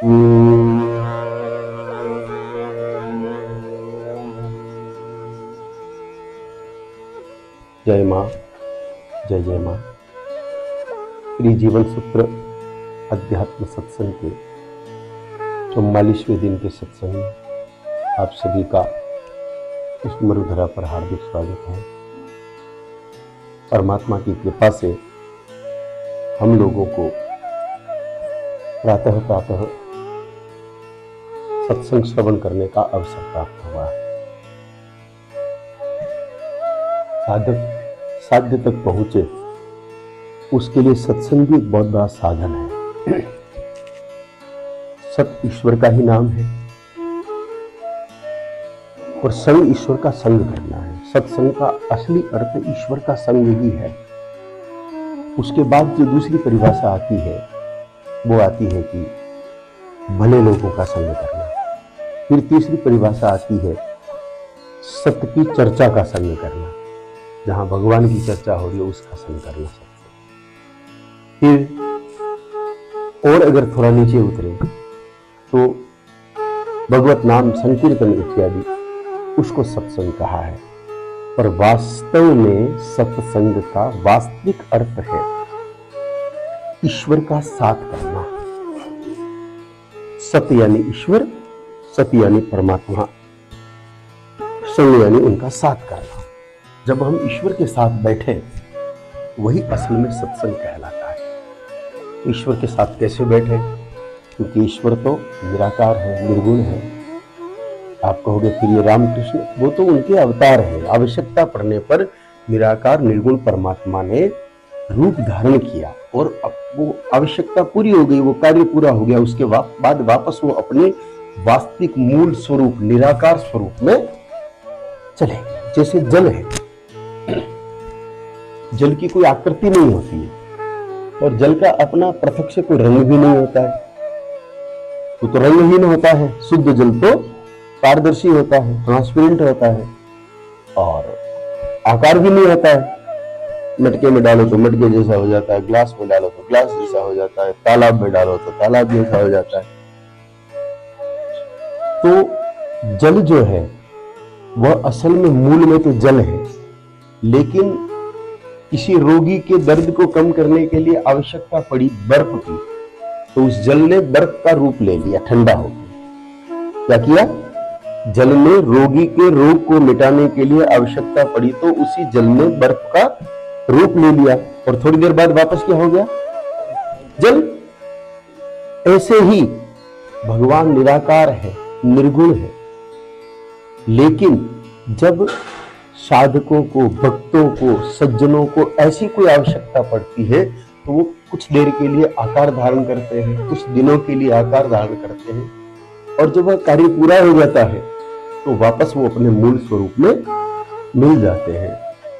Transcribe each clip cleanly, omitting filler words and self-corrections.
जय माँ, जय जय माँ। श्री जीवन सूत्र अध्यात्म सत्संग के 44वें दिन के सत्संग में आप सभी का इस मरुधरा पर हार्दिक स्वागत है। परमात्मा की कृपा से हम लोगों को प्रातः प्रातः सत्संग श्रवण करने का अवसर प्राप्त हुआ है। साधक साध्य तक पहुंचे उसके लिए सत्संग भी एक बहुत बड़ा साधन है। सत ईश्वर का ही नाम है और संग ईश्वर का संग करना है। सत्संग का असली अर्थ ईश्वर का संग ही है। उसके बाद जो दूसरी परिभाषा आती है वो आती है कि भले लोगों का संग करना। फिर तीसरी परिभाषा आती है सत्य की चर्चा का संग करना, जहां भगवान की चर्चा हो रही है उसका संग करना सत्संग। फिर और अगर थोड़ा नीचे उतरे तो भगवत नाम संकीर्तन इत्यादि, उसको सत्संग कहा है। पर वास्तव में सत्संग का वास्तविक अर्थ है ईश्वर का साथ करना। सत्य यानी ईश्वर, सत्य यानी परमात्मा, संग यानी उनका साथ करना। जब हम ईश्वर के साथ बैठे वही असल में सत्संग कहलाता है। ईश्वर के साथ कैसे बैठे? क्योंकि ईश्वर तो निराकार है, निर्गुण है। आप कहोगे फिर ये रामकृष्ण, वो तो उनके अवतार है। आवश्यकता पड़ने पर निराकार निर्गुण परमात्मा ने रूप धारण किया और अब वो आवश्यकता पूरी हो गई, वो कार्य पूरा हो गया। उसके बाद वापस वो अपने वास्तविक मूल स्वरूप निराकार स्वरूप में चले। जैसे जल है, जल की कोई आकृति नहीं होती है और जल का अपना पृथक से कोई रंग भी नहीं होता है। वो तो रंगहीन होता है। शुद्ध जल तो पारदर्शी होता है, ट्रांसपेरेंट होता है और आकार भी नहीं होता है। मटके में डालो तो मटके जैसा हो जाता है, ग्लास में डालो तो ग्लास जैसा हो जाता है, तालाब में डालो तो तालाब जैसा हो जाता है। तो जल जो है वह असल में मूल में तो जल है, लेकिन किसी रोगी के दर्द को कम करने के लिए आवश्यकता पड़ी बर्फ की, तो उस जल ने बर्फ का रूप ले लिया, ठंडा हो गया। क्या किया? जल ने रोगी के रोग को मिटाने के लिए आवश्यकता पड़ी तो उसी जल ने बर्फ का रूप ले लिया और थोड़ी देर बाद वापस क्या हो गया? जल। ऐसे ही भगवान निराकार है, निर्गुण है, लेकिन जब साधकों को, भक्तों को, सज्जनों को ऐसी कोई आवश्यकता पड़ती है तो वो कुछ देर के लिए आकार धारण करते हैं, कुछ दिनों के लिए आकार धारण करते हैं और जब वह कार्य पूरा हो जाता है तो वापस वो अपने मूल स्वरूप में मिल जाते हैं।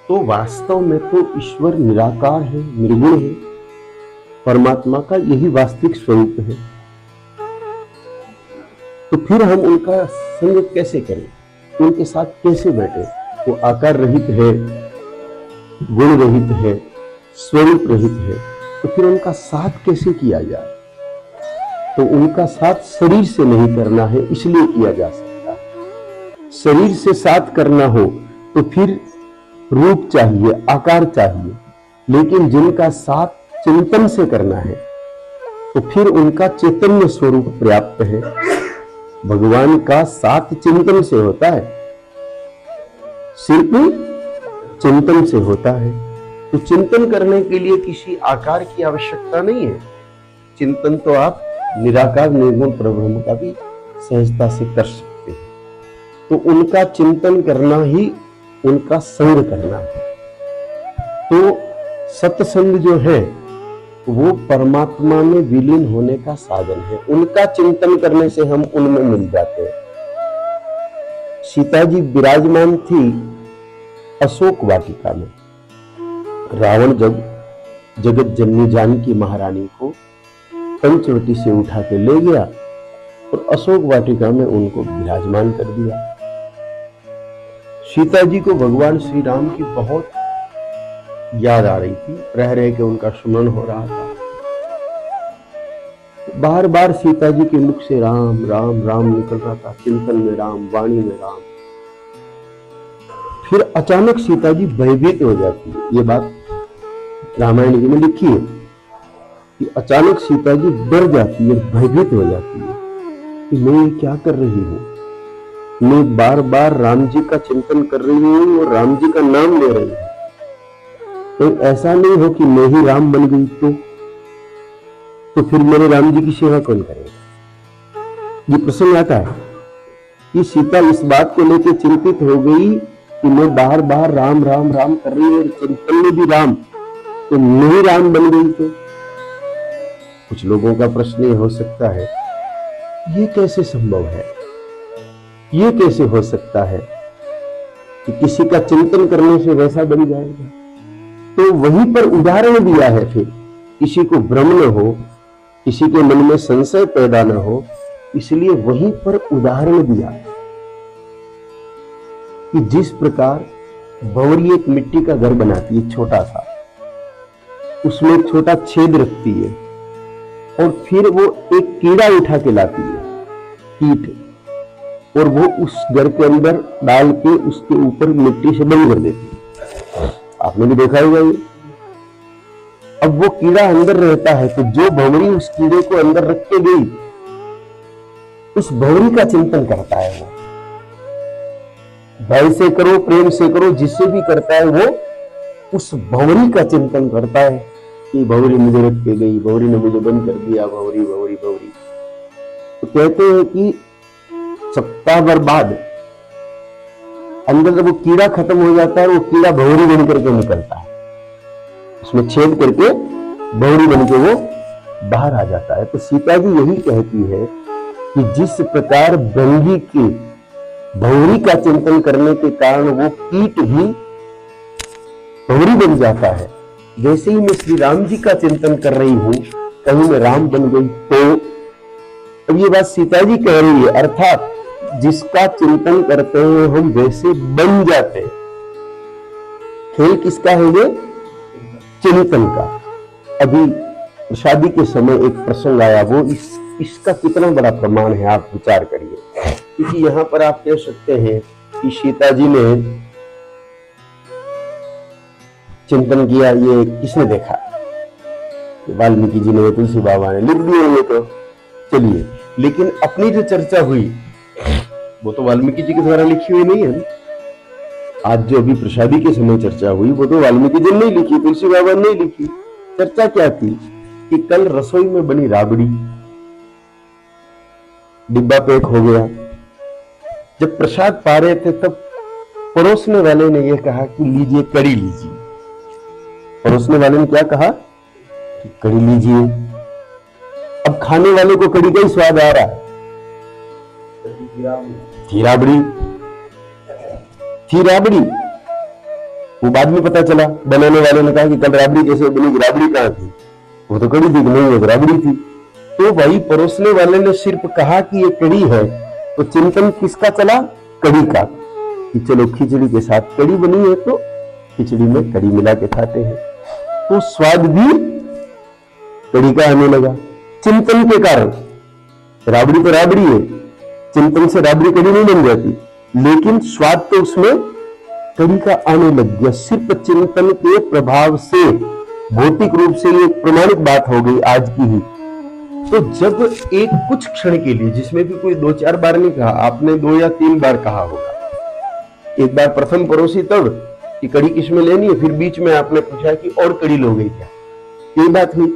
तो वास्तव में तो ईश्वर निराकार है, निर्गुण है। परमात्मा का यही वास्तविक स्वरूप है। तो फिर हम उनका संग कैसे करें, उनके साथ कैसे बैठे? वो आकार रहित है, गुण रहित है, स्वरूप रहित है, तो फिर उनका साथ कैसे किया जाए? तो उनका साथ शरीर से नहीं करना है, इसलिए किया जा सकता है। शरीर से साथ करना हो तो फिर रूप चाहिए, आकार चाहिए, लेकिन जिनका साथ चिंतन से करना है तो फिर उनका चैतन्य स्वरूप पर्याप्त है। भगवान का साथ चिंतन से होता है, सिर्फ चिंतन से होता है। तो चिंतन करने के लिए किसी आकार की आवश्यकता नहीं है। चिंतन तो आप निराकार निर्गुण परब्रह्म का भी सहजता से कर सकते हैं। तो उनका चिंतन करना ही उनका संग करना है। तो सत्संग जो है वो परमात्मा में विलीन होने का साधन है। उनका चिंतन करने से हम उनमें मिल जाते हैं। सीता जी विराजमान थी अशोक वाटिका में। रावण जब जगत जननी जानकी महारानी को पंचवटी से उठा के ले गया और अशोक वाटिका में उनको विराजमान कर दिया। सीता जी को भगवान श्री राम की बहुत याद आ रही थी, रह रहे के उनका स्मरण हो रहा था। बार बार सीता जी के मुख से राम राम राम निकल रहा था, चिंतन में राम, वाणी में राम। फिर अचानक सीता जी भयभीत हो जाती है। ये बात रामायण जी में लिखी है कि अचानक सीता जी डर जाती है, भयभीत हो जाती है कि मैं ये क्या कर रही हूं। मैं बार बार राम जी का चिंतन कर रही हूं और राम जी का नाम ले रही हूं, तो ऐसा नहीं हो कि मैं ही राम बन गई तो फिर मेरे राम जी की सेवा कौन करेगा। ये प्रसंग आता है कि सीता इस बात को लेकर चिंतित हो गई कि मैं बार बार राम राम राम कर रही हूं और चिंतन में भी राम, तो मैं ही राम बन गई तो। कुछ लोगों का प्रश्न ये हो सकता है, ये कैसे संभव है, ये कैसे हो सकता है कि किसी का चिंतन करने से वैसा बन जाएगा। तो वहीं पर उदाहरण दिया है। फिर किसी को भ्रम न हो, किसी के मन में संशय पैदा न हो, इसलिए वहीं पर उदाहरण दिया कि जिस प्रकार भंवरी एक मिट्टी का घर बनाती है छोटा सा, उसमें एक छोटा छेद रखती है और फिर वो एक कीड़ा उठा के लाती है, कीट, और वो उस घर के अंदर डाल के उसके ऊपर मिट्टी से बंद कर देती है। आपने भी देखा होगा ये। अब वो कीड़ा अंदर रहता है, तो जो भंवरी उस कीड़े को अंदर रख के गई, उस भंवरी का चिंतन करता है वो। भय से करो, प्रेम से करो, जिससे भी करता है वो उस भंवरी का चिंतन करता है कि भंवरी मुझे रख के गई, भंवरी ने मुझे बंद कर दिया, भंवरी भंवरी भंवरी। तो कहते हैं कि सप्ताह भर बाद अंदर जब वो कीड़ा खत्म हो जाता है, वो कीड़ा भंवरी बन करके निकलता है, उसमें छेद करके भंवरी बन के वो बाहर आ जाता है। तो सीता जी यही कहती है कि जिस प्रकार भंगी की भंवरी का चिंतन करने के कारण वो कीट भी भंवरी बन जाता है, वैसे ही मैं श्री राम जी का चिंतन कर रही हूं, कहीं मैं राम बन गई तो। अब ये बात सीता जी कह रही है, अर्थात जिसका चिंतन करते हैं हम वैसे बन जाते हैं। खेल किसका है ये? चिंतन का। अभी शादी के समय एक प्रसंग आया, वो इसका कितना बड़ा प्रमाण है आप विचार करिए। क्योंकि यहां पर आप कह सकते हैं कि सीता जी ने चिंतन किया, ये किसने देखा? वाल्मीकि जी ने, तुलसी बाबा ने लिख दिए होंगे तो चलिए, लेकिन अपनी जो चर्चा हुई वो तो वाल्मीकि जी के द्वारा लिखी हुई नहीं है। आज जो अभी प्रसादी के समय चर्चा हुई वो तो वाल्मीकि जी ने लिखी, तुलसी बाबा ने लिखी। चर्चा क्या थी कि कल रसोई में बनी राबड़ी, डिब्बा पैक हो गया। जब प्रसाद पा रहे थे तब परोसने वाले ने यह कहा कि लीजिए कड़ी लीजिए। परोसने वाले ने क्या कहा कि कड़ी लीजिए। अब खाने वाले को कड़ी का ही स्वाद आ रहा है, थी राबड़ी। वो बाद में पता चला, बनाने वाले ने कहा कि कल राबड़ी कैसे बनी, राबड़ी कहां थी? वो तो कड़ी थी, नहीं वो तो राबड़ी थी। तो भाई परोसने वाले ने सिर्फ कहा कि ये कड़ी है, तो चिंतन किसका चला? कड़ी का, कि चलो खिचड़ी के साथ कड़ी बनी है तो खिचड़ी में कड़ी मिला के खाते हैं, तो स्वाद भी कड़ी का आने लगा चिंतन के कारण। राबड़ी तो राबड़ी है, चिंतन से राबड़ी कड़ी नहीं बन जाती, लेकिन स्वाद तो उसमें कड़ी का आने लग गया, सिर्फ चिंतन के प्रभाव से। भौतिक रूप से ये प्रमाणिक बात हो गई आज की ही। तो जब एक कुछ क्षण के लिए, जिसमें भी कोई 2-4 बार नहीं कहा, आपने 2 या 3 बार कहा होगा। एक बार प्रथम परोसी तब कि कड़ी किसमें लेनी है, फिर बीच में आपने पूछा कि और कड़ी लोगे क्या, यही बात हुई।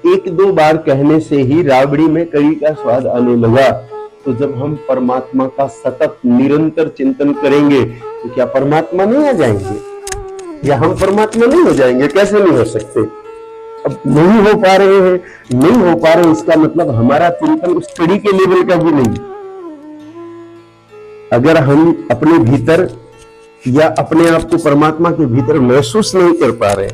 1-2 बार कहने से ही राबड़ी में कड़ी का स्वाद आने लगा। तो जब हम परमात्मा का सतत निरंतर चिंतन करेंगे तो क्या परमात्मा नहीं आ जाएंगे, या हम परमात्मा नहीं हो जाएंगे? कैसे नहीं हो सकते? अब नहीं हो पा रहे हैं, नहीं हो पा रहे, इसका मतलब हमारा चिंतन उस कड़ी के लेवल का भी नहीं। अगर हम अपने भीतर या अपने आप को परमात्मा के भीतर महसूस नहीं कर पा रहे,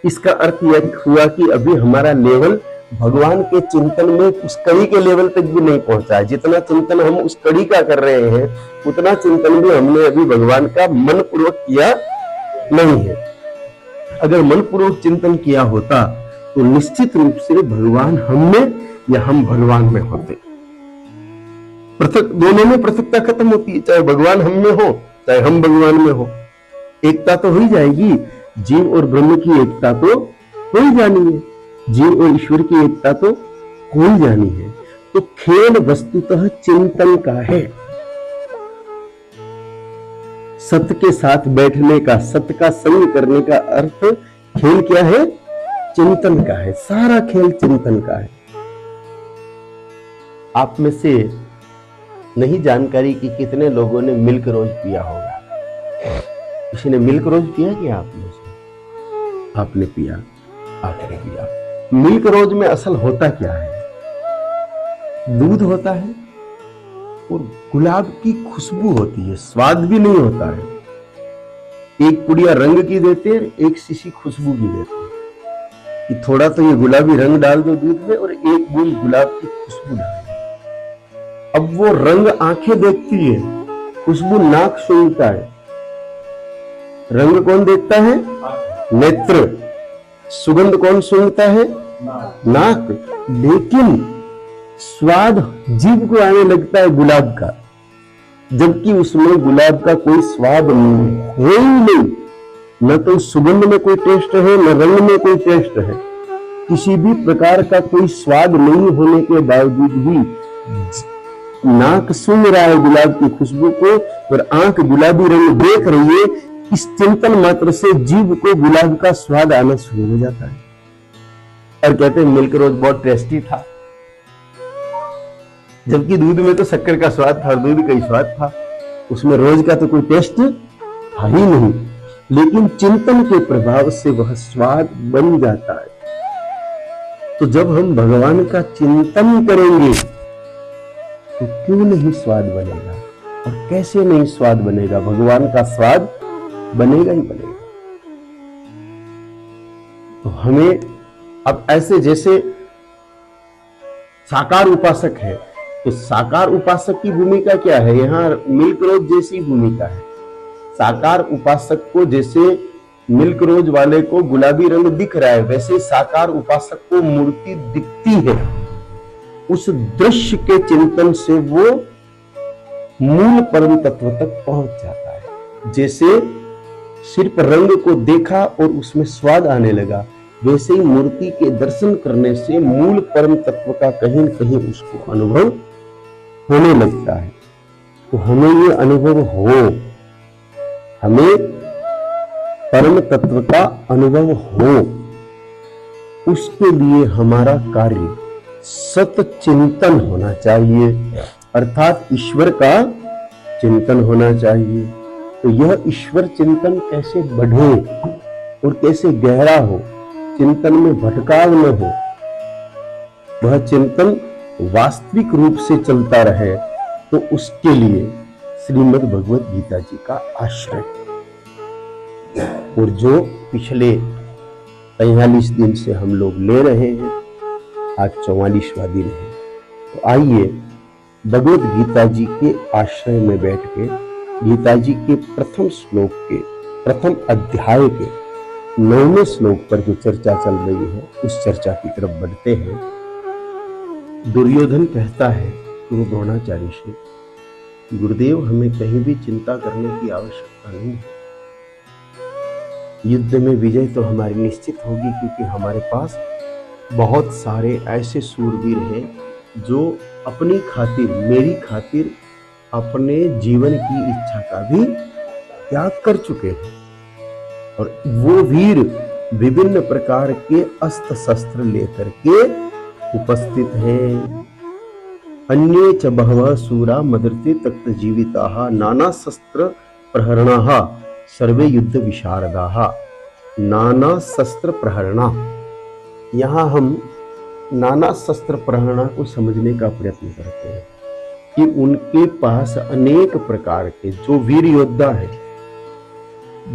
इसका अर्थ यह हुआ कि अभी हमारा लेवल भगवान के चिंतन में उस कड़ी के लेवल तक भी नहीं पहुंचा है। जितना चिंतन हम उस कड़ी का कर रहे हैं, उतना चिंतन भी हमने अभी भगवान का मन पूर्वक किया नहीं है। अगर मन पूर्वक चिंतन किया होता तो निश्चित रूप से भगवान हमने या हम भगवान में होते। पृथक, दोनों में पृथकता खत्म होती है, चाहे भगवान हम में हो चाहे हम भगवान में हो। एकता तो हो ही जाएगी, जीव और ब्रह्म की एकता तो हो ही जानी है, जीव और ईश्वर की एकता तो हो ही जानी है। तो खेल वस्तुतः चिंतन का है, सत्य के साथ बैठने का, सत्य का संग करने का अर्थ खेल क्या है? चिंतन का है। सारा खेल चिंतन का है। आप में से नहीं जानकारी कि कितने लोगों ने मिल्क रोज पिया होगा। किसी ने मिल्क रोज पिया क्या आप में से? आपने पिया, आपने पिया। मिल्क रोज में असल होता क्या है? दूध होता है और गुलाब की खुशबू होती है, स्वाद भी नहीं होता है। एक पुड़िया रंग की देते हैं, एक शीशी खुशबू की देते हैं कि थोड़ा तो ये गुलाबी रंग डाल दो दूध में और एक बूंद गुलाब की खुशबू डाल दो। अब वो रंग आंखें देखती है, खुशबू नाक सूंघता है। रंग कौन देखता है? नेत्र। सुगंध कौन सूंघता है? नाक। लेकिन स्वाद जीभ को आने लगता है गुलाब का, जबकि उसमें गुलाब का कोई स्वाद नहीं है ही नहीं। न तो सुगंध में कोई टेस्ट है, न रंग में कोई टेस्ट है, किसी भी प्रकार का कोई स्वाद नहीं होने के बावजूद भी नाक सूंघ रहा है गुलाब की खुशबू को और आंख गुलाबी रंग देख रही है। इस चिंतन मात्र से जीभ को गुलाब का स्वाद आना शुरू हो जाता है और कहते हैं मिल्क रोज बहुत टेस्टी था, जबकि दूध में तो शक्कर का स्वाद था, दूध का ही स्वाद था, उसमें रोज का तो कोई टेस्ट था ही नहीं। लेकिन चिंतन के प्रभाव से वह स्वाद बन जाता है। तो जब हम भगवान का चिंतन करेंगे तो क्यों नहीं स्वाद बनेगा? और कैसे नहीं स्वाद बनेगा? भगवान का स्वाद बनेगा ही बनेगा। तो हमें अब ऐसे, जैसे साकार उपासक है तो साकार उपासक की भूमिका क्या है? यहां मिल्क रोज जैसी भूमिका है। साकार उपासक को जैसे मिल्क रोज वाले को गुलाबी रंग दिख रहा है, वैसे साकार उपासक को मूर्ति दिखती है। उस दृश्य के चिंतन से वो मूल परम तत्व तक पहुंच जाता है। जैसे सिर्फ रंग को देखा और उसमें स्वाद आने लगा, वैसे ही मूर्ति के दर्शन करने से मूल परम तत्व का कहीं न कहीं उसको अनुभव होने लगता है। तो हमें ये अनुभव हो, हमें परम तत्व का अनुभव हो, उसके लिए हमारा कार्य सत चिंतन होना चाहिए, अर्थात ईश्वर का चिंतन होना चाहिए। तो यह ईश्वर चिंतन कैसे बढ़े और कैसे गहरा हो, चिंतन में भटकाव न हो, वह चिंतन वास्तविक रूप से चलता रहे, तो उसके लिए श्रीमद् भगवत गीता जी का आश्रय। और जो पिछले 43 दिन से हम लोग ले रहे हैं, आज 44वां दिन है। तो आइए भगवत गीता जी के आश्रय में बैठ के गीता जी के प्रथम श्लोक के, प्रथम अध्याय के 9वें श्लोक पर जो चर्चा चल रही है, उस चर्चा की तरफ बढ़ते हैं। दुर्योधन कहता है गुरु द्रोणाचार्य से, गुरुदेव हमें कहीं भी चिंता करने की आवश्यकता नहीं है, युद्ध में विजय तो हमारी निश्चित होगी, क्योंकि हमारे पास बहुत सारे ऐसे सूरवीर हैं जो अपनी खातिर, मेरी खातिर अपने जीवन की इच्छा का भी त्याग कर चुके हैं। और वो वीर विभिन्न प्रकार के अस्त्र शस्त्र लेकर के उपस्थित हैं। अन्ये च बहवः सूरा मदर्ते तक्त जीविताः नाना शस्त्र प्रहरणाः सर्वे युद्ध विशारदाः। नाना शस्त्र प्रहरणा, यहाँ हम नाना शस्त्र प्रहरणा को समझने का प्रयत्न करते हैं कि उनके पास अनेक प्रकार के जो वीर योद्धा है,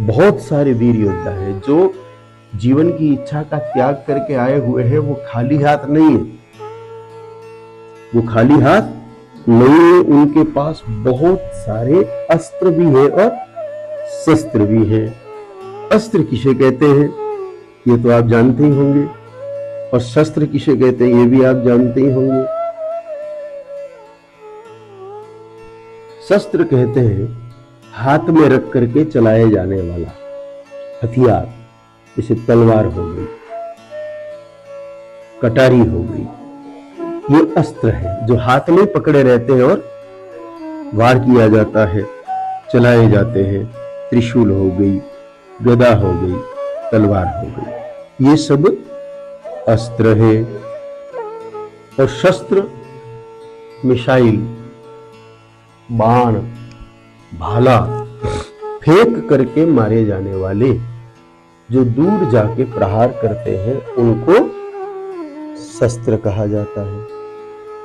बहुत सारे वीर योद्धा है जो जीवन की इच्छा का त्याग करके आए हुए हैं। वो खाली हाथ नहीं है, वो खाली हाथ नहीं है, उनके पास बहुत सारे अस्त्र भी है और शस्त्र भी है। अस्त्र किसे कहते हैं ये तो आप जानते ही होंगे। और शस्त्र किसे कहते हैं ये भी आप जानते ही होंगे। शस्त्र कहते हैं हाथ में रख करके चलाए जाने वाला हथियार, जैसे तलवार हो गई, कटारी हो गई, ये अस्त्र है जो हाथ में पकड़े रहते हैं और वार किया जाता है, चलाए जाते हैं। त्रिशूल हो गई, गदा हो गई, तलवार हो गई, ये सब अस्त्र है। और शस्त्र मिसाइल, बाण, भाला फेंक करके मारे जाने वाले जो दूर जाके प्रहार करते हैं उनको शस्त्र कहा जाता है।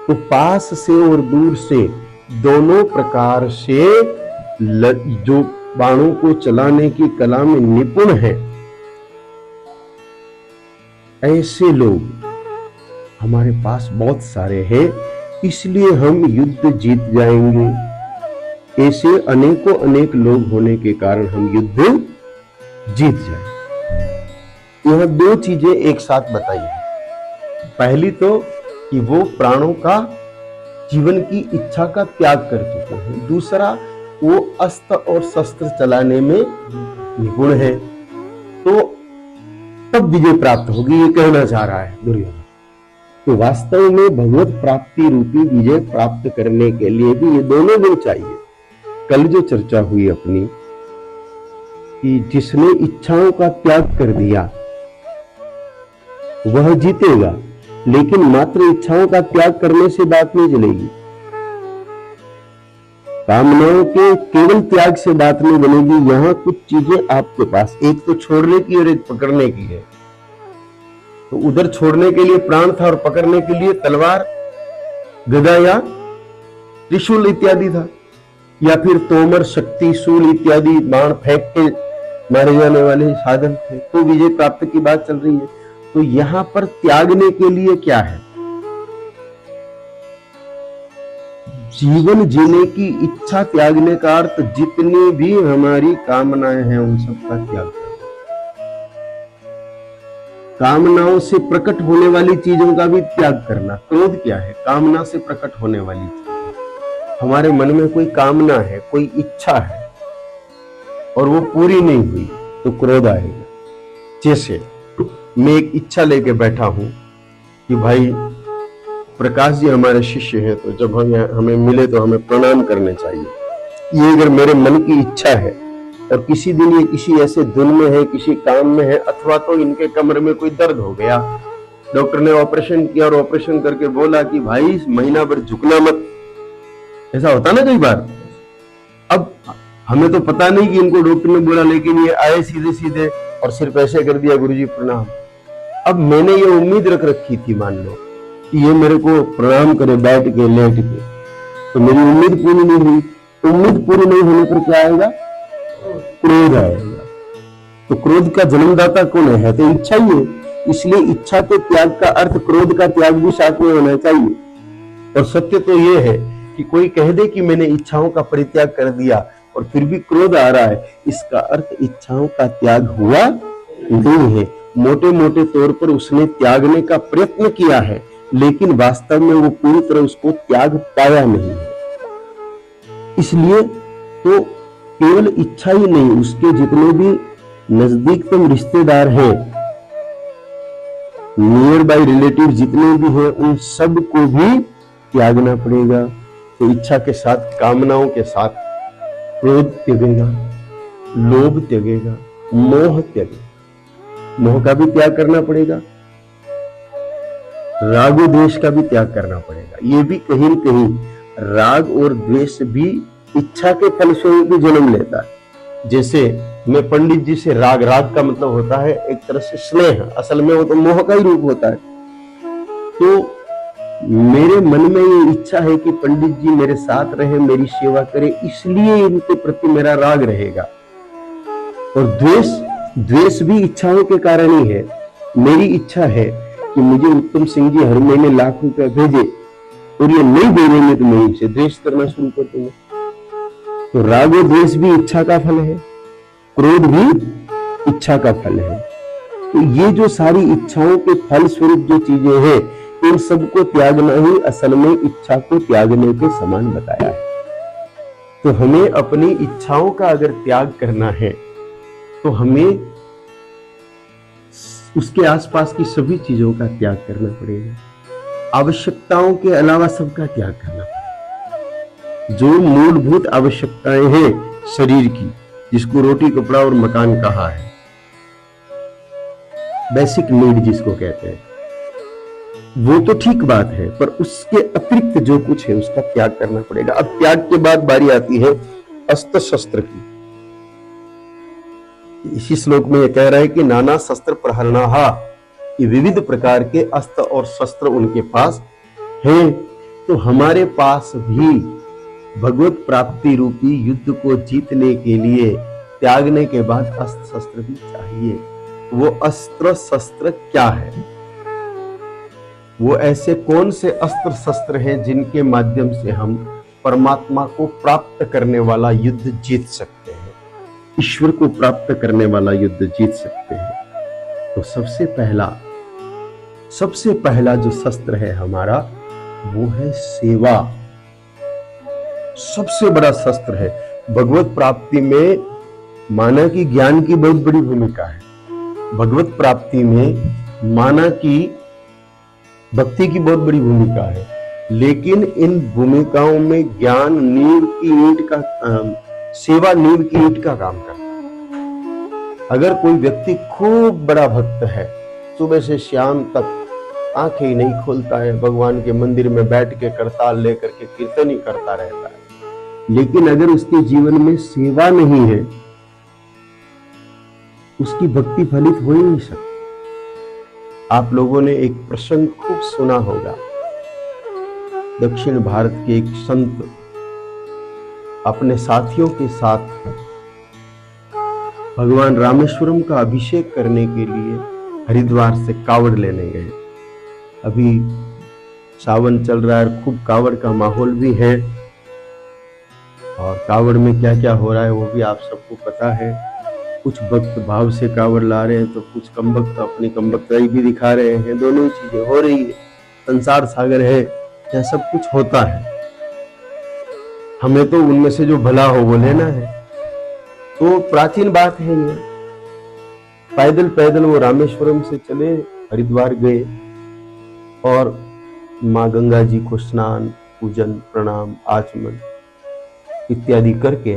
तो पास से और दूर से दोनों प्रकार से जो बाणों को चलाने की कला में निपुण है, ऐसे लोग हमारे पास बहुत सारे हैं, इसलिए हम युद्ध जीत जाएंगे। ऐसे अनेकों अनेक लोग होने के कारण हम युद्ध जीत जाएंगे। यह दो चीजें एक साथ बताई है। पहली तो कि वो प्राणों का, जीवन की इच्छा का त्याग कर चुके हैं। दूसरा, वो अस्त्र और शस्त्र चलाने में निपुण है, तो तब विजय प्राप्त होगी, ये कहना चाह रहा है दुर्योधन। तो वास्तव में भगवत प्राप्ति रूपी विजय प्राप्त करने के लिए भी ये दोनों गुण चाहिए। कल जो चर्चा हुई अपनी कि जिसने इच्छाओं का त्याग कर दिया वह जीतेगा, लेकिन मात्र इच्छाओं का त्याग करने से बात नहीं चलेगी। कामनाओं के केवल त्याग से बात नहीं बनेगी। यहां कुछ चीजें आपके पास, एक तो छोड़ने की और एक पकड़ने की है। तो उधर छोड़ने के लिए प्राण था और पकड़ने के लिए तलवार, गदा या त्रिशूल इत्यादि था, या फिर तोमर, शक्ति, शूल इत्यादि बाण फेंक के मारे जाने वाले साधन थे। तो विजय प्राप्त की बात चल रही है। तो यहां पर त्यागने के लिए क्या है? जीवन जीने की इच्छा त्यागने का अर्थ जितनी भी हमारी कामनाएं हैं उन सब का त्याग करना। कामनाओं से प्रकट होने वाली चीजों का भी त्याग करना। क्रोध क्या है? कामना से प्रकट होने वाली चीज। हमारे मन में कोई कामना है, कोई इच्छा है और वो पूरी नहीं हुई तो क्रोध आएगा। जैसे मैं एक इच्छा लेके बैठा हूं कि भाई प्रकाश जी हमारे शिष्य हैं, तो जब हमें मिले तो हमें प्रणाम करने चाहिए। ये अगर मेरे मन की इच्छा है और किसी दिन ये किसी ऐसे धुन में है, किसी काम में है, अथवा तो इनके कमर में कोई दर्द हो गया, डॉक्टर ने ऑपरेशन किया और ऑपरेशन करके बोला कि भाई महीना भर झुकना मत, ऐसा होता ना कई बार। अब हमें तो पता नहीं कि इनको डॉक्टर ने बोला, लेकिन ये आए सीधे सीधे और सिर्फ ऐसे कर दिया, गुरुजी प्रणाम। अब मैंने ये उम्मीद रख रखी थी, मान लो कि ये मेरे को प्रणाम करे बैठ के, लेट के, तो मेरी उम्मीद पूरी नहीं हुई। उम्मीद पूरी नहीं होने पर क्या आएगा? क्रोध आएगा। तो क्रोध का जन्मदाता कौन है? तो इच्छा ही है। इसलिए इच्छा के त्याग का अर्थ क्रोध का त्याग भी साथ में होना चाहिए। और सत्य तो ये है कि कोई कह दे कि मैंने इच्छाओं का परित्याग कर दिया और फिर भी क्रोध आ रहा है, इसका अर्थ इच्छाओं का त्याग हुआ नहीं है। मोटे मोटे तौर पर उसने त्यागने का प्रयत्न किया है, लेकिन वास्तव में वो पूरी तरह उसको त्याग पाया नहीं है। इसलिए तो केवल इच्छा ही नहीं, उसके जितने भी नजदीकतम रिश्तेदार हैं, नियर बाय रिलेटिव जितने भी हैं, उन सब को भी त्यागना पड़ेगा। तो इच्छा के साथ, कामनाओं के साथ क्रोध त्यागेगा, लोभ त्यागेगा, मोह त्यागेगा। मोह का भी त्याग करना पड़ेगा, राग और द्वेष का भी त्याग करना पड़ेगा। ये भी कहीं न कहीं राग और द्वेष भी इच्छा के फलस्वरूप भी जन्म लेता है। जैसे मैं पंडित जी से राग का मतलब होता है एक तरह से स्नेह, असल में वो तो मोह का ही रूप होता है। तो मेरे मन में ये इच्छा है कि पंडित जी मेरे साथ रहे, मेरी सेवा करे, इसलिए इनके प्रति मेरा राग रहेगा। और द्वेष भी इच्छाओं के कारण ही है। मेरी इच्छा है कि मुझे उत्तम सिंह जी हर महीने लाख रुपया भेजे और ये नहीं भेजेंगे तो मैं इनसे द्वेष करना शुरू कर दूंगा। तो राग और द्वेष भी इच्छा का फल है, क्रोध भी इच्छा का फल है। तो ये जो सारी इच्छाओं के फल स्वरूप जो चीजें हैं, इन सबको त्यागना ही असल में इच्छा को त्यागने के समान बताया है। तो हमें अपनी इच्छाओं का अगर त्याग करना है तो हमें उसके आसपास की सभी चीजों का त्याग करना पड़ेगा। आवश्यकताओं के अलावा सबका त्याग करना पड़ेगा। जो मूलभूत आवश्यकताएं हैं शरीर की, जिसको रोटी कपड़ा और मकान कहा है, बेसिक नीड जिसको कहते हैं, वो तो ठीक बात है, पर उसके अतिरिक्त जो कुछ है उसका त्याग करना पड़ेगा। अब त्याग के बाद बारी आती है अस्त्र शस्त्र की। इसी श्लोक में यह कह रहा है कि नाना शस्त्र प्रहरणाहा, ये विविध प्रकार के अस्त्र और शस्त्र उनके पास हैं। तो हमारे पास भी भगवत प्राप्ति रूपी युद्ध को जीतने के लिए त्यागने के बाद अस्त्र शस्त्र भी चाहिए। वो अस्त्र शस्त्र क्या है? वो ऐसे कौन से अस्त्र शस्त्र हैं जिनके माध्यम से हम परमात्मा को प्राप्त करने वाला युद्ध जीत सकते हैं, ईश्वर को प्राप्त करने वाला युद्ध जीत सकते हैं? तो सबसे पहला जो शस्त्र है हमारा, वो है सेवा। सबसे बड़ा शस्त्र है। भगवत प्राप्ति में माना कि ज्ञान की बहुत बड़ी भूमिका है, भगवत प्राप्ति में माना कि भक्ति की बहुत बड़ी भूमिका है, लेकिन इन भूमिकाओं में ज्ञान नींव की ईंट का, सेवा नींव की ईंट का काम करता है। अगर कोई व्यक्ति खूब बड़ा भक्त है, सुबह से शाम तक आंखें ही नहीं खोलता है, भगवान के मंदिर में बैठ के करताल लेकर के कीर्तन ही करता रहता है, लेकिन अगर उसके जीवन में सेवा नहीं है, उसकी भक्ति फलित हो ही नहीं सकती। आप लोगों ने एक प्रसंग खूब सुना होगा। दक्षिण भारत के एक संत अपने साथियों के साथ भगवान रामेश्वरम का अभिषेक करने के लिए हरिद्वार से कावड़ लेने गए। अभी सावन चल रहा है, खूब कावड़ का माहौल भी है, और कावड़ में क्या क्या हो रहा है वो भी आप सबको पता है। कुछ भक्त भाव से कावड़ ला रहे हैं, तो कुछ कम भक्त अपनी कम भक्ताई भी दिखा रहे हैं। दोनों ही चीजें हो रही है। संसार सागर है, यह सब कुछ होता है। हमें तो उनमें से जो भला हो वो लेना है। तो प्राचीन बात है ये। पैदल पैदल वो रामेश्वरम से चले, हरिद्वार गए, और माँ गंगा जी को स्नान, पूजन, प्रणाम, आचमन इत्यादि करके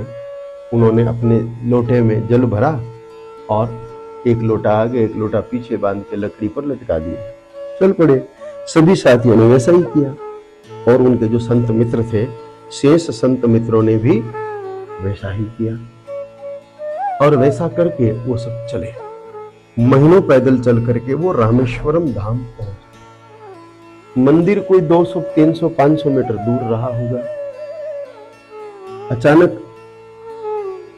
उन्होंने अपने लोटे में जल भरा और एक लोटा आगे एक लोटा पीछे बांध के लकड़ी पर लटका दिया, चल पड़े। सभी साथियों ने वैसा ही किया, और उनके जो संत मित्र थे, शेष संत मित्रों ने भी वैसा ही किया, और वैसा करके वो सब चले। महीनों पैदल चल करके वो रामेश्वरम धाम पहुंचे। मंदिर कोई 200, 300, 500 मीटर दूर रहा होगा। अचानक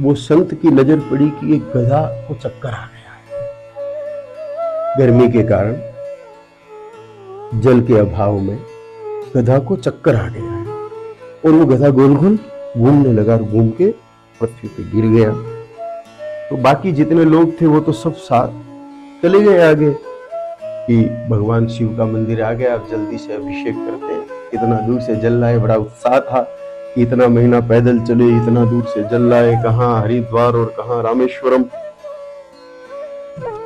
वो संत की नजर पड़ी कि एक गधा को चक्कर आ गया है। गर्मी के कारण, जल के अभाव में गधा को चक्कर आ गया है, और वो गधा गोल गोल घूमने लगा, और घूम के पृथ्वी पे गिर गया। तो बाकी जितने लोग थे वो तो सब साथ चले गए आगे कि भगवान शिव का मंदिर आ गया, अब जल्दी से अभिषेक करते हैं। इतना दूर से जल लाए, बड़ा उत्साह था। इतना महीना पैदल चले, इतना दूर से जल लाए, कहाँ हरिद्वार और कहाँ रामेश्वरम,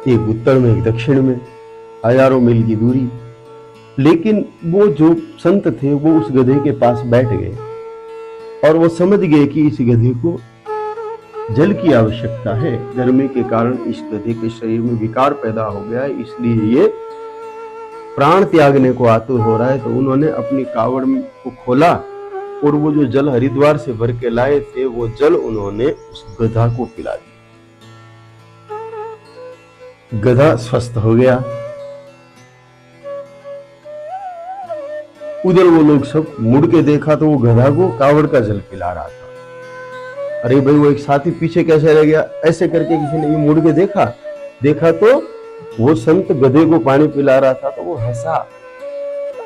एक उत्तर में एक दक्षिण में, हजारों मील की दूरी। लेकिन वो जो संत थे वो उस गधे के पास बैठ गए, और वो समझ गए कि इस गधे को जल की आवश्यकता है। गर्मी के कारण इस गधे के शरीर में विकार पैदा हो गया है, इसलिए ये प्राण त्यागने को आतुर हो रहा है। तो उन्होंने अपनी कावड़ को खोला, और वो जो जल हरिद्वार से भर के लाए थे, वो जल उन्होंने उस गधा को पिला दिया। गधा स्वस्थ हो गया। उधर वो लोग सब मुड़ के देखा तो वो गधा को कावड़ का जल पिला रहा था। अरे भाई, वो एक साथी पीछे कैसे रह गया? ऐसे करके किसी ने मुड़ के देखा तो वो संत गधे को पानी पिला रहा था। तो वो हंसा,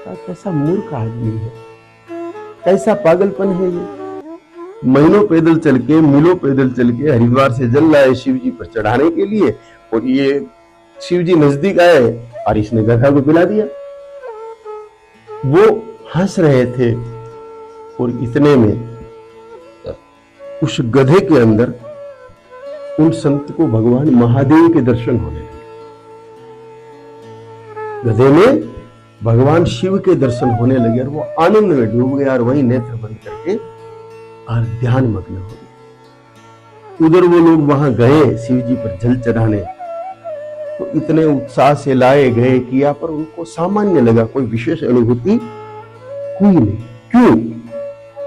कैसा मूर्ख आदमी है, कैसा पागलपन है ये। महीनों पैदल चल के, मीलों पैदल चल के हरिद्वार से जल लाए शिव जी पर चढ़ाने के लिए, और ये शिव जी नजदीक आए और इसने गधा को पिला दिया। वो हंस रहे थे और इतने में उस गधे के अंदर उन संत को भगवान महादेव के दर्शन होने लगे। गधे में भगवान शिव के दर्शन होने लगे और वो आनंद में डूब गया और वहीं नेत्र बंद करके और ध्यान मग्न हो गए। उधर वो लोग वहां गए शिव जी पर जल चढ़ाने, तो इतने उत्साह से लाए गए किया, पर उनको सामान्य लगा, कोई विशेष अनुभूति हुई नहीं। क्यों?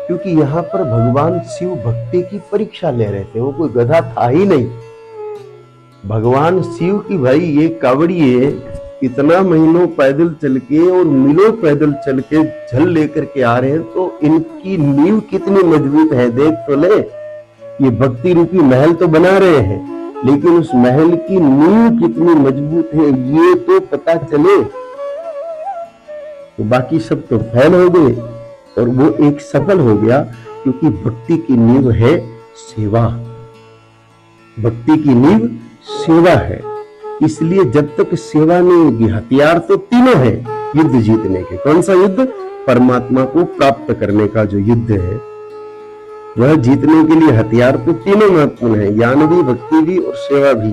क्योंकि यहाँ पर भगवान शिव भक्ति की परीक्षा ले रहे थे। वो कोई गधा था ही नहीं। भगवान शिव की भाई ये कावड़िए इतना महीनों पैदल चल के और मिलों पैदल चल के जल लेकर के आ रहे हैं, तो इनकी नींव कितनी मजबूत है देख तो ले। ये भक्ति रूपी महल तो बना रहे हैं, लेकिन उस महल की नींव कितनी मजबूत है ये तो पता चले। तो बाकी सब तो फैल हो गए और वो एक सफल हो गया, क्योंकि भक्ति की नींव है सेवा। भक्ति की नींव सेवा है। इसलिए जब तक सेवा नहीं होगी, हथियार तो तीनों है युद्ध जीतने के। कौन सा युद्ध? परमात्मा को प्राप्त करने का जो युद्ध है, वह जीतने के लिए हथियार तो तीनों महत्वपूर्ण है, ज्ञान भी, भक्ति भी और सेवा भी।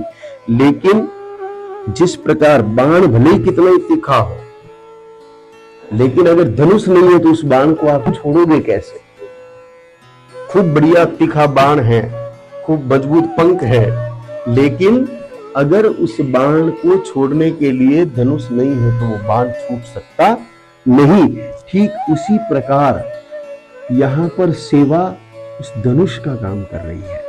लेकिन जिस प्रकार बाण भले ही कितना ही तीखा हो, लेकिन अगर धनुष नहीं है तो उस बाण को आप छोड़ोगे कैसे? खूब बढ़िया तीखा बाण है, खूब मजबूत पंख है, लेकिन अगर उस बाण को छोड़ने के लिए धनुष नहीं है तो वो बाण छूट सकता नहीं। ठीक उसी प्रकार यहाँ पर सेवा उस धनुष का काम कर रही है,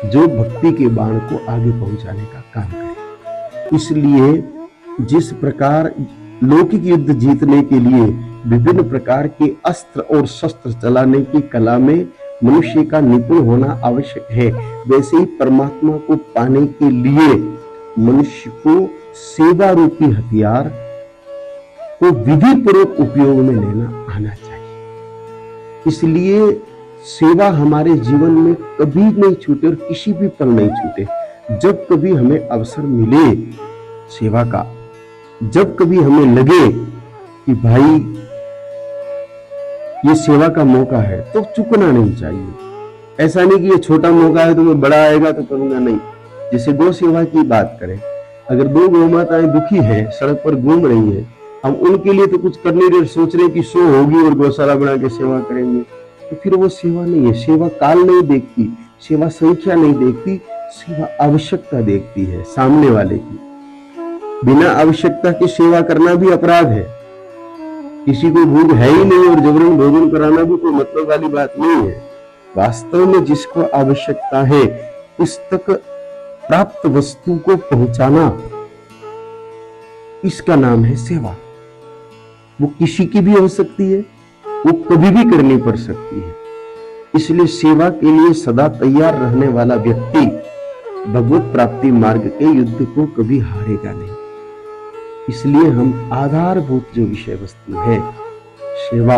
जो भक्ति के बाण को आगे पहुंचाने का काम करे। इसलिए जिस प्रकार लौकिक युद्ध जीतने के लिए विभिन्न प्रकार के अस्त्र और शस्त्र चलाने की कला में मनुष्य का निपुण होना आवश्यक है, वैसे ही परमात्मा को पाने के लिए मनुष्य को सेवा रूपी हथियार को विधि पूर्वक उपयोग में लेना आना चाहिए। इसलिए सेवा हमारे जीवन में कभी नहीं छूटे और किसी भी पल नहीं छूटे। जब कभी हमें अवसर मिले सेवा का, जब कभी हमें लगे कि भाई ये सेवा का मौका है, तो चूकना नहीं चाहिए। ऐसा नहीं कि ये छोटा मौका है तो मैं बड़ा आएगा तो करूंगा, नहीं। जैसे गौ सेवा की बात करें, अगर दो गौ माताएं दुखी हैं, सड़क पर घूम रही हैं, हम उनके लिए तो कुछ करने रहे, सोच रहे कि सो होगी और गौशाला बना के सेवा करेंगे, तो फिर वो सेवा नहीं है। सेवा काल नहीं देखती, सेवा संख्या नहीं देखती, सेवा आवश्यकता देखती है सामने वाले की। बिना आवश्यकता की सेवा करना भी अपराध है। किसी को भूख है ही नहीं और जबरन भोजन कराना भी कोई मतलब वाली बात नहीं है। वास्तव में जिसको आवश्यकता है उस तक प्राप्त वस्तु को पहुंचाना, इसका नाम है सेवा। वो किसी की भी हो सकती है, वो कभी भी करनी पड़ सकती है। इसलिए सेवा के लिए सदा तैयार रहने वाला व्यक्ति भगवत प्राप्ति मार्ग के युद्ध को कभी हारेगा नहीं। इसलिए हम आधारभूत जो विषय वस्तु है सेवा,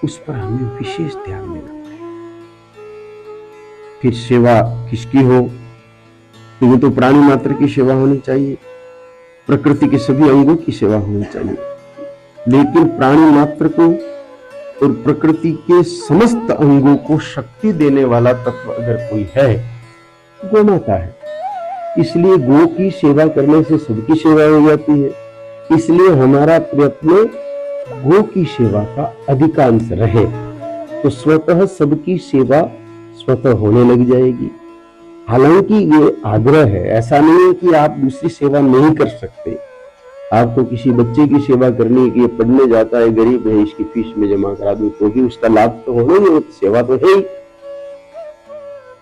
उस पर हमें विशेष ध्यान देना पड़ेगा। फिर सेवा किसकी हो? तो ये तो प्राणी मात्र की सेवा होनी चाहिए, प्रकृति के सभी अंगों की सेवा होनी चाहिए। लेकिन प्राणी मात्र को और प्रकृति के समस्त अंगों को शक्ति देने वाला तत्व अगर कोई है, गौ माता है। इसलिए गौ की सेवा करने से सबकी सेवा हो जाती है। इसलिए हमारा प्रयत्न गौ की सेवा का अधिकांश रहे, तो स्वतः सबकी सेवा स्वतः होने लग जाएगी। हालांकि ये आग्रह है, ऐसा नहीं है कि आप दूसरी सेवा नहीं कर सकते। आपको किसी बच्चे की सेवा करनी है कि ये पढ़ने जाता है, गरीब है, इसकी फीस में जमा करा दूं, तो भी उसका लाभ तो होना ही है, सेवा तो है ही।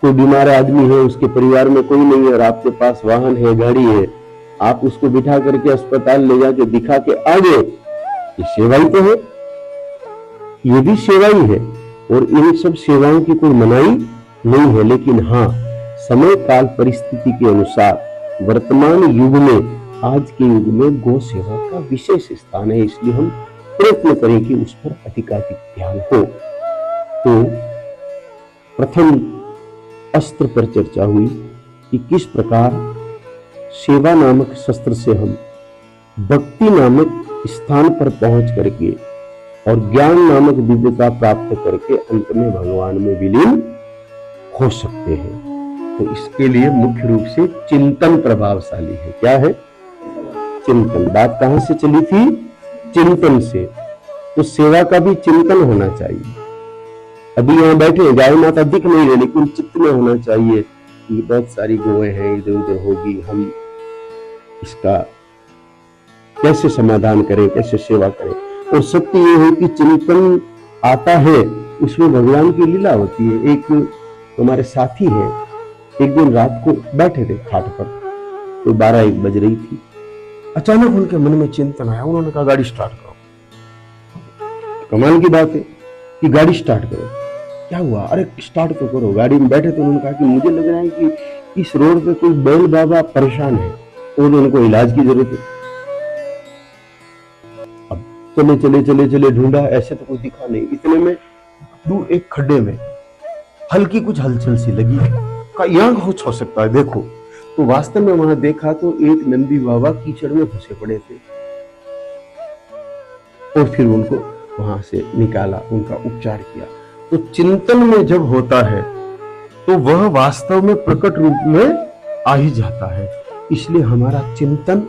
कोई बीमार आदमी है, उसके परिवार में कोई नहीं है और आपके पास वाहन है, गाड़ी है, आप उसको बिठा करके अस्पताल ले जाके दिखा के आ गए, ये सेवा ही तो है। ये भी सेवा ही है और इन सब सेवाओं की कोई मनाही नहीं है। लेकिन हाँ, समय काल परिस्थिति के अनुसार वर्तमान युग में, आज के युग में गौ सेवा का विशेष स्थान है। इसलिए हम प्रयत्न करें कि उस पर अधिकाधिक ध्यान हो। तो प्रथम अस्त्र पर चर्चा हुई कि किस प्रकार सेवा नामक शस्त्र से हम भक्ति नामक स्थान पर पहुंच करके और ज्ञान नामक दिव्यता प्राप्त करके अंत में भगवान में विलीन हो सकते हैं। तो इसके लिए मुख्य रूप से चिंतन प्रभावशाली है। क्या है? चिंतन। बात कहां से चली थी? चिंतन से। तो सेवा का भी चिंतन होना चाहिए। अभी यहां बैठे गाय माता दिख नहीं रहे, लेकिन चित्त में होना चाहिए कि बहुत सारी गौएं हैं, इधर उधर होगी, हम इसका कैसे समाधान करें, कैसे सेवा करें। और सत्य ये है कि चिंतन आता है, उसमें भगवान की लीला होती है। एक हमारे साथी है, एक दिन रात को बैठे थे खाट पर, तो 12-1 बज रही थी। अचानक उनके मन में चिंतन आया, उन्होंने कहा गाड़ी स्टार्ट करो। कमाल की बात है कि गाड़ी स्टार्ट करो। क्या हुआ? अरे स्टार्ट तो करो। गाड़ी में बैठे तो उन्होंने कहा कि मुझे लग रहा है कि इस रोड पे कोई बैल बाबा परेशान है और उनको इलाज की जरूरत है। अब चले चले चले चले ढूंढा, ऐसे तो कोई दिखा नहीं। इतने में दूर एक खड्डे में हल्की कुछ हलचल सी लगी। का यहाँ कुछ हो सकता है, देखो। तो वास्तव में वहां देखा तो एक नंदी बाबा कीचड़ में फंसे पड़े थे और फिर उनको वहां से निकाला, उनका उपचार किया। तो चिंतन में जब होता है तो वह वास्तव में प्रकट रूप में आ ही जाता है। इसलिए हमारा चिंतन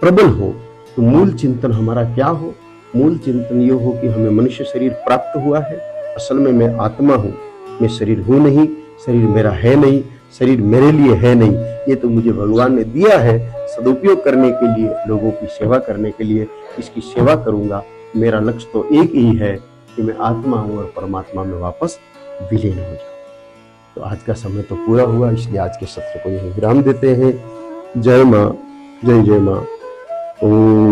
प्रबल हो। तो मूल चिंतन हमारा क्या हो? मूल चिंतन ये हो कि हमें मनुष्य शरीर प्राप्त हुआ है, असल में मैं आत्मा हूं, मैं शरीर हूं नहीं, शरीर मेरा है नहीं, शरीर मेरे लिए है नहीं, ये तो मुझे भगवान ने दिया है सदुपयोग करने के लिए, लोगों की सेवा करने के लिए। इसकी सेवा करूंगा। मेरा लक्ष्य तो एक ही है कि मैं आत्मा हूं और परमात्मा में वापस विलीन हो जाऊं। तो आज का समय तो पूरा हुआ, इसलिए आज के सत्र को यही विराम देते हैं। जय मां, जय जय मां। ओम।